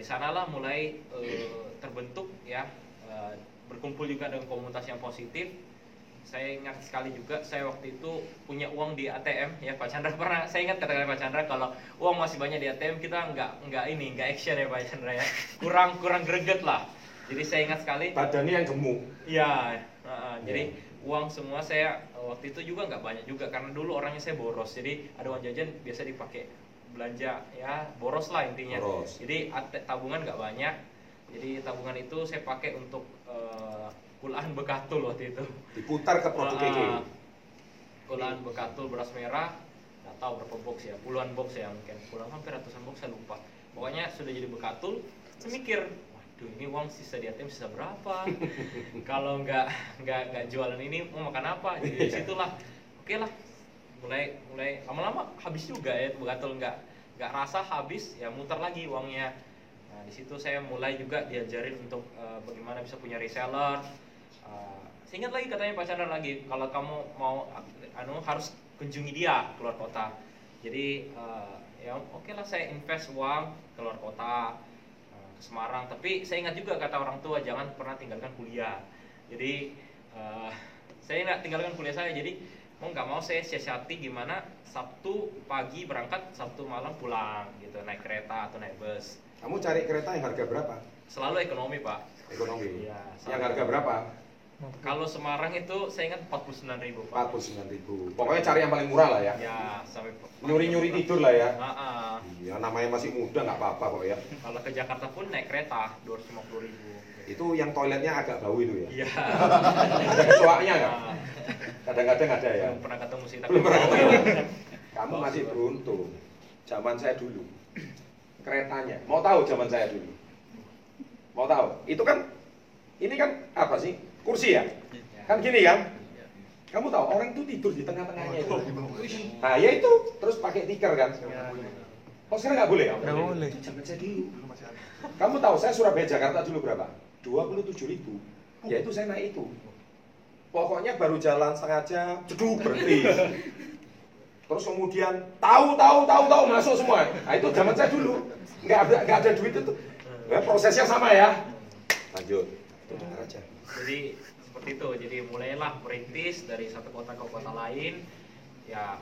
sanalah mulai terbentuk ya, berkumpul juga dengan komunitas yang positif. Saya ingat sekali juga, saya waktu itu punya uang di ATM ya Pak Chandra pernah. Saya ingat kata-kata Pak Chandra, kalau uang masih banyak di ATM kita nggak action ya Pak Chandra ya, kurang greget lah. Jadi saya ingat sekali. Badannya yang gemuk. Iya, jadi uang semua saya waktu itu juga nggak banyak juga, karena dulu orangnya saya boros. Jadi ada uang jajan biasa dipakai belanja ya, boros lah intinya. Boros. Jadi tabungan nggak banyak. Jadi tabungan itu saya pakai untuk kulaan bekatul waktu itu. Diputar ke produk keke. Kulaan bekatul beras merah, nggak tahu berapa box ya, puluhan box ya mungkin, puluhan hampir ratusan box saya lupa. Pokoknya sudah jadi bekatul. Saya mikir, waduh ini uang sisa di ATM sisa berapa? Kalau nggak jualan ini mau makan apa? Jadi disitulah, oke lah, mulai lama-lama habis juga ya bekatul, nggak rasa habis ya, muter lagi uangnya. Nah di situ saya mulai juga diajarin untuk bagaimana bisa punya reseller. Saya ingat lagi katanya Pak Chandra lagi, kalau kamu mau harus kunjungi dia keluar kota. Jadi ya oke lah, saya invest uang keluar kota ke Semarang. Tapi saya ingat juga kata orang tua, jangan pernah tinggalkan kuliah. Jadi saya nggak tinggalkan kuliah saya. Jadi mau nggak mau saya siasati gimana Sabtu pagi berangkat, Sabtu malam pulang gitu, naik kereta atau naik bus. Kamu cari kereta yang harga berapa? Selalu ekonomi Pak. Ekonomi. Ya, yang harga berapa? Kalau Semarang itu saya ingat 49.000 Pak. 49.000. Pokoknya cari yang paling murah lah ya. Ya, sampai nyuri tidur lah ya. Iya, namanya masih muda nggak apa-apa kok ya. Kalau ke Jakarta pun naik kereta 250.000. Itu yang toiletnya agak bau itu ya. Iya. Ada kecoaknya nggak? Kadang-kadang ada ya. Belum pernah ketemu sih, tapi belum pernah ketemu. Kamu masih beruntung. Zaman saya dulu keretanya. Mau tahu zaman saya dulu? Mau tahu? Itu kan, ini kan apa sih? Kursi ya? Kan gini kan? Kamu tahu orang itu tidur di tengah-tengahnya itu. Nah ya itu, terus pakai tikar kan? Oh sekarang nggak boleh? Nggak boleh. Itu zaman saya dulu. Kamu tahu saya Surabaya Jakarta dulu berapa? 27.000. Ya itu saya naik itu. Pokoknya baru jalan setengah jam, jeduk berhenti. Terus kemudian tahu masuk semua. Nah itu zaman saya dulu. Nggak ada duit itu. Nah, prosesnya sama ya. Lanjut. Dengar aja. Jadi seperti itu. Jadi mulailah merintis dari satu kota ke kota lain. Ya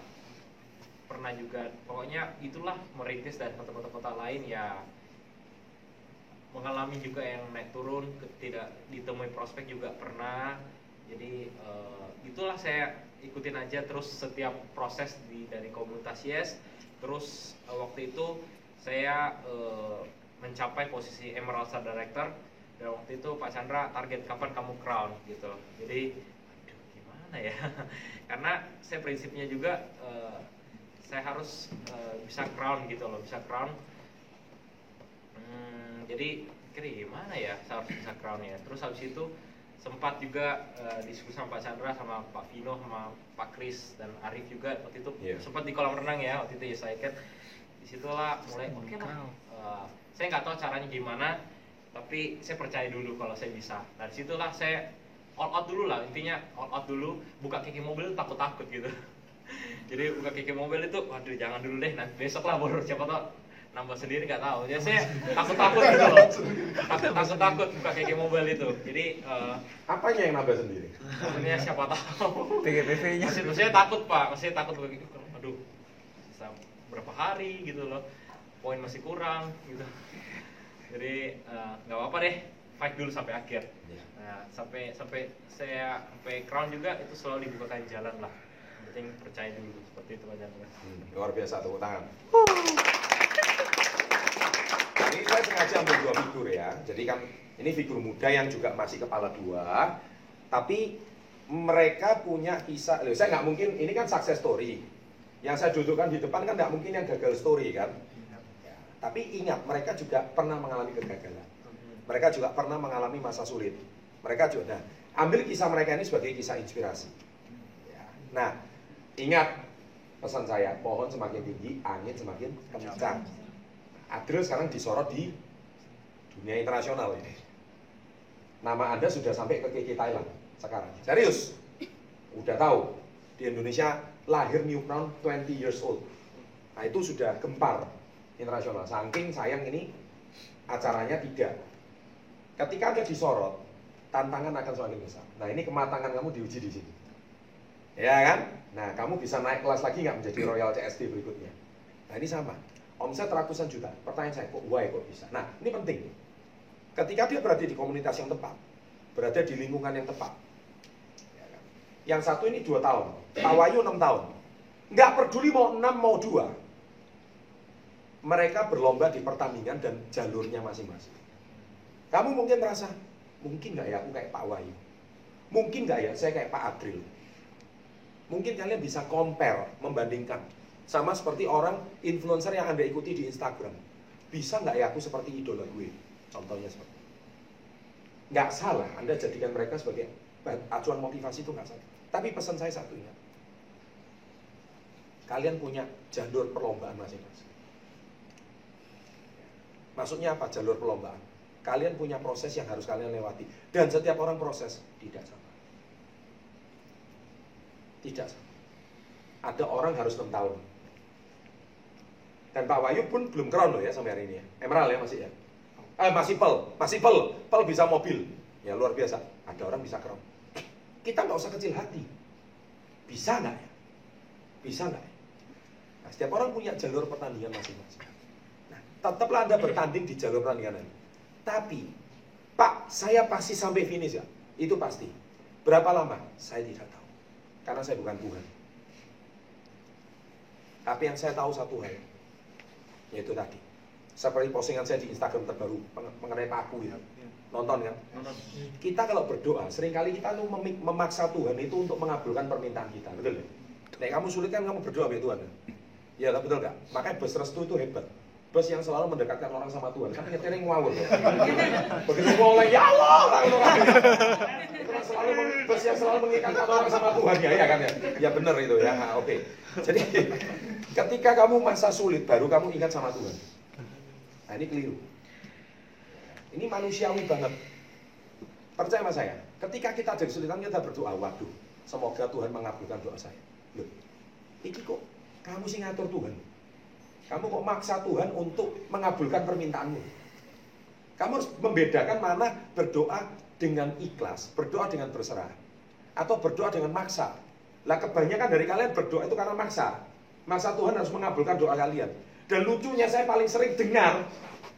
pernah juga. Pokoknya itulah merintis dari satu kota ke kota lain ya. Mengalami juga yang naik turun, tidak ditemui prospek juga pernah. Jadi itulah saya ikutin aja terus setiap proses dari komunitas Yes. Terus waktu itu saya mencapai posisi Emerald Star Director, dan waktu itu Pak Chandra target kapan kamu crown gitu. Jadi aduh gimana ya? Karena saya prinsipnya juga saya harus bisa crown gitu loh, bisa crown. Jadi kira gimana ya saya harus bisa crown ya. Terus habis itu sempat juga diskusi sama Pak Chandra, sama Pak Vino, sama Pak Kris dan Arif juga waktu itu sempat di kolam renang ya waktu itu ya saya kan. Disitulah mulai oke lah. Saya nggak tahu caranya gimana, tapi saya percaya dulu kalau saya bisa. Nah disitulah saya all out dulu lah, intinya all out dulu. Buka kiki mobil takut gitu. Jadi buka kiki mobil itu, waduh jangan dulu deh, nanti besok lah baru siapa tahu nambah sendiri, nggak tahu. Jadi saya takut gitu loh. Takut buka kiki mobil itu. Jadi apanya yang nambah sendiri? sebenarnya siapa tahu. TGPV-nya. Masih takut Pak, masih takut begitu. Aduh, bisa berapa hari gitu loh. Poin masih kurang gitu. Jadi nggak apa-apa deh, fight dulu sampai akhir. Nah, sampai crown juga itu selalu dibukakan jalan lah. Yang penting percaya dulu, seperti itu aja. Luar biasa, tepuk tangan. Ini saya sengaja ambil dua figur ya. Jadi kan ini figur muda yang juga masih kepala dua, tapi mereka punya kisah. Saya nggak mungkin, ini kan success story. Yang saya dudukkan di depan kan nggak mungkin yang gagal story kan. Tapi ingat, mereka juga pernah mengalami kegagalan. Mereka juga pernah mengalami masa sulit. Mereka juga, nah, ambil kisah mereka ini sebagai kisah inspirasi. Nah, ingat pesan saya, pohon semakin tinggi, angin semakin kencang. Adril sekarang disorot di dunia internasional ini. Nama Anda sudah sampai ke KK Thailand sekarang. Serius? Udah tahu, di Indonesia lahir new crown 20 years old. Nah itu sudah gempar internasional. Saking sayang ini acaranya tidak. Ketika Anda disorot, tantangan akan semakin besar. Nah, ini kematangan kamu diuji di sini. Ya kan? Nah, kamu bisa naik kelas lagi nggak menjadi Royal CSD berikutnya? Nah, ini sama. Omset ratusan juta. Pertanyaan saya, kok kok bisa? Nah, ini penting. Ketika dia berada di komunitas yang tepat, berada di lingkungan yang tepat. Ya kan? Yang satu ini 2 tahun, Pak Wahyu 6 tahun. Nggak peduli mau 6, mau 2. Mereka berlomba di pertandingan dan jalurnya masing-masing. Kamu mungkin merasa, mungkin nggak ya aku kayak Pak Wahyu? Mungkin nggak ya saya kayak Pak Adril? Mungkin kalian bisa compare, membandingkan. Sama seperti orang influencer yang Anda ikuti di Instagram. Bisa nggak ya aku seperti idola gue? Contohnya seperti itu. Nggak salah, Anda jadikan mereka sebagai acuan motivasi, itu nggak salah. Tapi pesan saya satunya, kalian punya jalur perlombaan masing-masing. Maksudnya apa jalur perlombaan? Kalian punya proses yang harus kalian lewati. Dan setiap orang proses tidak sama. Tidak sama. Ada orang harus 6 tahun. Dan Pak Wahyu pun belum crown loh ya sampai hari ini ya. Emerald ya masih ya. Masih Pel bisa mobil. Ya luar biasa. Ada orang bisa crown. Kita nggak usah kecil hati. Bisa nggak ya? Bisa nggak ya? Nah, setiap orang punya jalur pertandingan masing-masing. Nah, tetaplah Anda bertanding di jalur pertandingan ini. Tapi, Pak, saya pasti sampai finish ya? Itu pasti. Berapa lama? Saya tidak tahu. Karena saya bukan Tuhan. Tapi yang saya tahu satu hal, yaitu tadi. Seperti postingan saya di Instagram terbaru mengenai paku ya. Nonton kan? Nonton. Kita kalau berdoa, seringkali kita tuh memaksa Tuhan itu untuk mengabulkan permintaan kita. Betul ya? Nek kamu sulit kan kamu berdoa sama Tuhan. Ya betul nggak? Makanya bus restu itu hebat. Bus yang selalu mendekatkan orang sama Tuhan. Kan nyetirnya ngawur ya. Begitu mulai ya Allah, bus yang selalu mengikatkan orang sama Tuhan ya kan ya. Ya benar itu ya. Nah, oke. Jadi ketika kamu masa sulit baru kamu ingat sama Tuhan. Nah, ini keliru. Ini manusiawi banget. Percaya sama saya. Ketika kita ada kesulitan kita berdoa, waduh, semoga Tuhan mengabulkan doa saya. Loh, iki kok kamu sih ngatur Tuhan? Kamu kok maksa Tuhan untuk mengabulkan permintaanmu? Kamu harus membedakan mana berdoa dengan ikhlas, berdoa dengan berserah, atau berdoa dengan maksa. Lah kebanyakan dari kalian berdoa itu karena maksa. Maksa Tuhan harus mengabulkan doa kalian. Dan lucunya saya paling sering dengar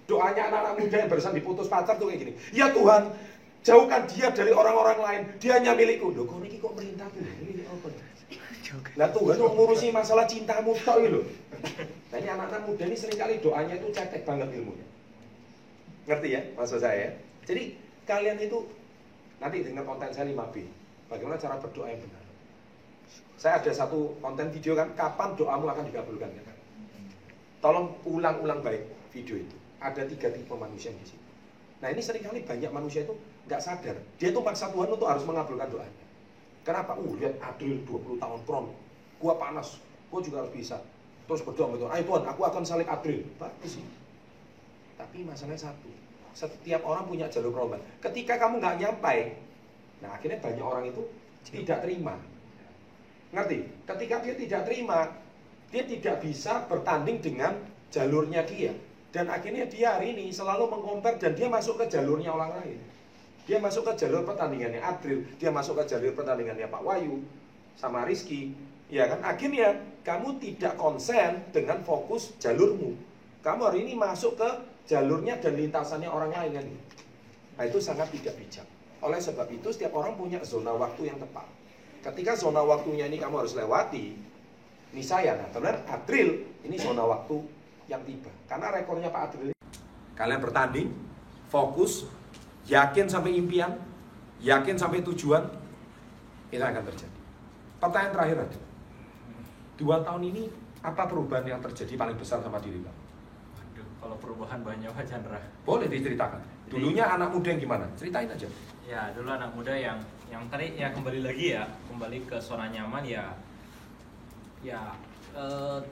doanya anak-anak muda yang barusan diputus pacar tuh kayak gini. Ya Tuhan, jauhkan dia dari orang-orang lain. Dia hanya milikku. Loh kok ini kok perintahku? Ini apa? Lah Tuhan mau ngurusi masalah cintamu tok lho. Nah ini anak-anak muda ini seringkali doanya itu cetek banget ilmunya. Ngerti ya maksud saya? Jadi kalian itu nanti dengar konten saya 5B. Bagaimana cara berdoa yang benar. Saya ada satu konten video kan, kapan doamu akan dikabulkan kan? Tolong ulang-ulang baik video itu. Ada 3 tipe manusia di sini. Nah ini seringkali banyak manusia itu nggak sadar. Dia tuh maksa Tuhan untuk harus mengabulkan doanya. Kenapa? Lihat Adril 20 tahun pron. Gua panas, gua juga harus bisa. Terus berdoa sama Tuhan, ayo Tuhan, aku akan salib Adril. Bagus sih. Tapi masalahnya satu. Setiap orang punya jalur perlombaan. Ketika kamu nggak nyampai, nah akhirnya banyak orang itu tidak terima. Ngerti? Ketika dia tidak terima, dia tidak bisa bertanding dengan jalurnya dia. Dan akhirnya dia hari ini selalu mengkompar dan dia masuk ke jalurnya orang lain. Dia masuk ke jalur pertandingannya Adril, dia masuk ke jalur pertandingannya Pak Wahyu sama Rizky. Ya kan? Akhirnya kamu tidak konsen dengan fokus jalurmu. Kamu hari ini masuk ke jalurnya dan lintasannya orang lain kan. Nah itu sangat tidak bijak. Oleh sebab itu setiap orang punya zona waktu yang tepat. Ketika zona waktunya ini kamu harus lewati, ini saya, nah benar Adril ini zona waktu yang tiba. Karena rekornya Pak Adril. Kalian bertanding, fokus, yakin sampai impian, yakin sampai tujuan, itu akan terjadi. Pertanyaan terakhir aja. 2 tahun ini apa perubahan yang terjadi paling besar sama diri kamu? Waduh, kalau perubahan banyak Pak Chandra. Boleh diceritakan. Dulunya anak muda yang gimana? Ceritain aja. Ya, dulu anak muda yang tadi ya kembali lagi ya, kembali ke zona nyaman ya.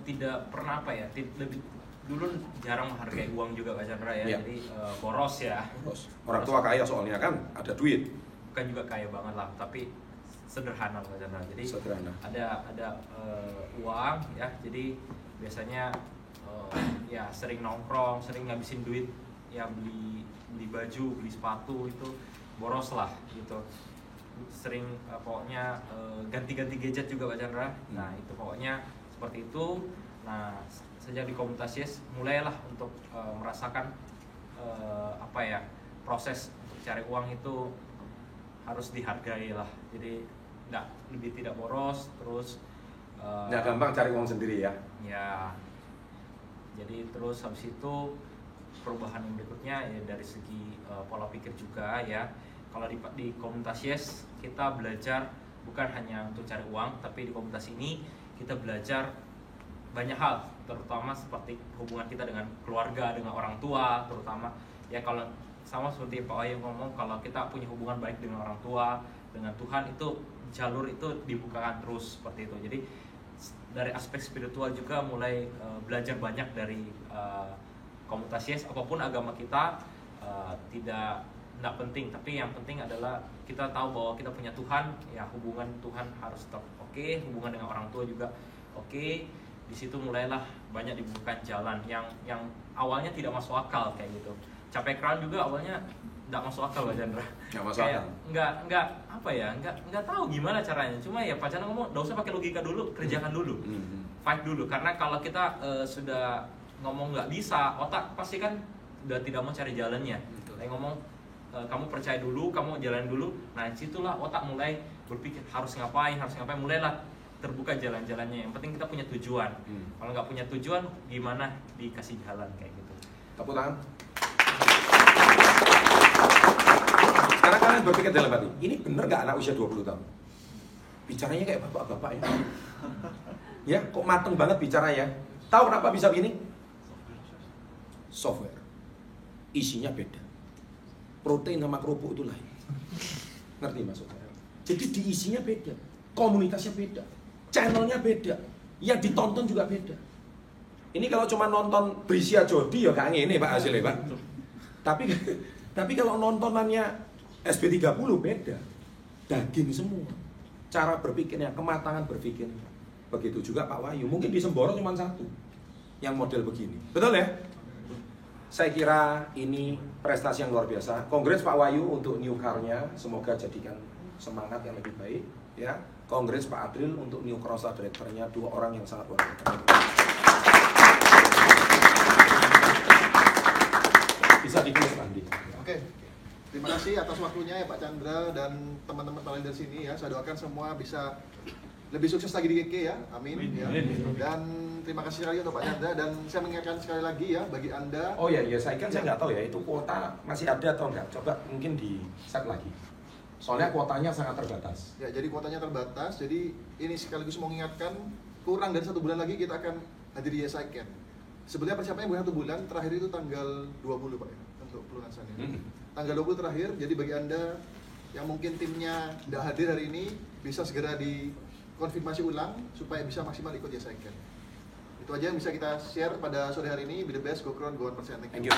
Tidak pernah apa ya, lebih dulu jarang menghargai uang juga Pak Chandra ya. Jadi boros ya. Boros. Orang tua kaya soalnya kan ada duit. Bukan juga kaya banget lah, tapi sederhana Pak Chandra. Jadi sederhana. Ada uang ya. Jadi biasanya ya sering nongkrong, sering ngabisin duit ya beli baju, beli sepatu itu boros lah gitu. Sering pokoknya ganti-ganti gadget juga Pak Chandra. Nah itu pokoknya seperti itu. Nah sejak di komunitas Yes mulailah untuk merasakan proses untuk cari uang itu harus dihargai lah. Jadi tidak boros, terus nggak gampang cari uang sendiri ya. Ya, jadi terus habis itu perubahan yang berikutnya ya dari segi pola pikir juga ya. Kalau di komunitas Yes kita belajar bukan hanya untuk cari uang, tapi di komunitas ini kita belajar banyak hal, terutama seperti hubungan kita dengan keluarga, dengan orang tua, terutama ya kalau sama seperti Pak Wahyu ngomong, kalau kita punya hubungan baik dengan orang tua, dengan Tuhan, itu jalur itu dibukakan terus seperti itu. Jadi dari aspek spiritual juga mulai belajar banyak dari komunitas Yes. Apapun agama kita tidak penting, tapi yang penting adalah kita tahu bahwa kita punya Tuhan, ya hubungan Tuhan harus tetap oke, hubungan dengan orang tua juga oke. Di situ mulailah banyak dibukakan jalan yang awalnya tidak masuk akal kayak gitu. Capek kran juga awalnya nggak masuk akal Pak Chandra. Nggak masuk akal. Nggak tahu gimana caranya. Cuma ya Pak Chandra ngomong, nggak usah pakai logika dulu, kerjakan dulu, fight dulu. Karena kalau kita sudah ngomong nggak bisa, otak pasti kan udah tidak mau cari jalannya. Kayak ngomong kamu percaya dulu, kamu jalan dulu. Nah situlah otak mulai berpikir harus ngapain, mulailah terbuka jalan-jalannya. Yang penting kita punya tujuan. Kalau nggak punya tujuan, gimana dikasih jalan kayak gitu. Tepuk tangan. Sekarang kalian berpikir dalam hati, ini bener gak anak usia 20 tahun? Bicaranya kayak bapak-bapak ya? Ya, kok mateng banget bicaranya? Tahu kenapa bisa begini? Software. Isinya beda. Protein sama kerupuk itu lain. Ngerti maksudnya? Jadi diisinya beda. Komunitasnya beda. Channelnya beda. Yang ditonton juga beda. Ini kalau cuma nonton Brisia Jodi ya gak ngene Pak hasilnya Pak. Tapi kalau nontonannya SB30 beda. Daging semua. Cara berpikirnya, kematangan berpikirnya. Begitu juga Pak Wahyu. Mungkin di Semboro cuma satu yang model begini. Betul ya? Saya kira ini prestasi yang luar biasa. Kongres Pak Wahyu untuk new car-nya. Semoga jadikan semangat yang lebih baik. Ya. Kongres Pak Adril untuk new Crossa Director-nya. Dua orang yang sangat luar biasa. Bisa ditulis Andi. Oke. Terima kasih atas waktunya ya Pak Chandra dan teman-teman lain dari sini ya. Saya doakan semua bisa lebih sukses lagi di GK ya. Amin. Ya. Dan terima kasih sekali untuk Pak Chandra dan saya mengingatkan sekali lagi ya bagi Anda. Oh ya, saya nggak tahu ya itu kuota masih ada atau enggak. Coba mungkin di set lagi. Soalnya kuotanya sangat terbatas. Ya, jadi kuotanya terbatas. Jadi ini sekaligus mau mengingatkan kurang dari 1 bulan lagi kita akan hadir di Yes I Can. Sebenarnya persiapannya bukan 1 bulan, terakhir itu tanggal 20 Pak ya, untuk pelunasannya. Tanggal 20 terakhir, jadi bagi Anda yang mungkin timnya tidak hadir hari ini, bisa segera dikonfirmasi ulang supaya bisa maksimal ikut Yes I Can. Itu aja yang bisa kita share pada sore hari ini. Be the best, go Crown, go on percent. Thank you.